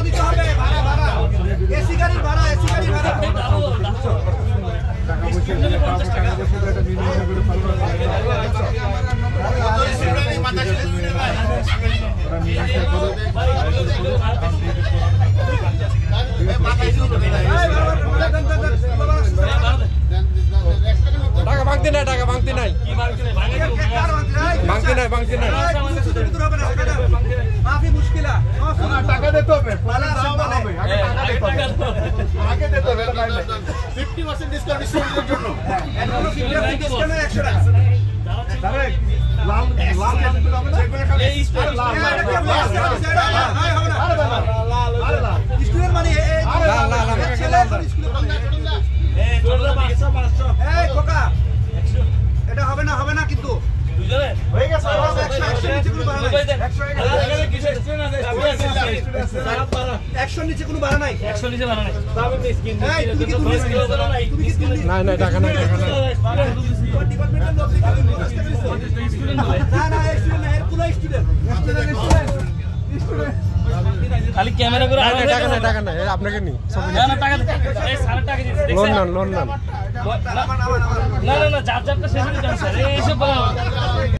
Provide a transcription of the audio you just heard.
দিতে হবে, ভাড়া ভাড়া, এসি গাড়ির ভাড়া, এসি গাড়ির ভাড়া। টাকা পয়সা দিলে টাকা পয়সা একটা মিনিমাম করে পালন করে। টাকা ভাঙতে নাই, টাকা ভাঙতে নাই, ভাঙতে নাই, ভাঙতে নাই। মাফি মুশকিল, টাকা দিতে হবে, আগে দিতে হবে 50% ডিসকাউন্ট স্টুডেন্টদের জন্য। এখনো 50% ডিসকাউন্ট 100 টাকা। ডাইরেক্ট লাল লাল ক্যান্সেল হবে না, যেগুলো খালি লাল লাল লাল স্টুডেন্ট মানে লাল লাল আমাকে লাল দাও। এই খোকা, এটা হবে না, হবে না কিন্তু হয়ে গেছে। 100 নিচে কোনো ভাড়া নাই। 100 নিচে বানা নাই। এই তুমি কি তুমি নাই নাই, টাকা নাই, টাকা নাই। ডিপার্টমেন্টের লোক স্টুডেন্ট বলে না না, স্টুডেন্ট না, এর পুরো স্টুডেন্ট। খালি ক্যামেরা করে নাই নাই, টাকা নাই, টাকা নাই, আপনাকে নি। না না টাকা দে, এই স্যার টাকা দিতে লোন নেন, লোন নেন। না না না, যার যারটা শেষ হয়ে যাচ্ছে স্যার, এইসব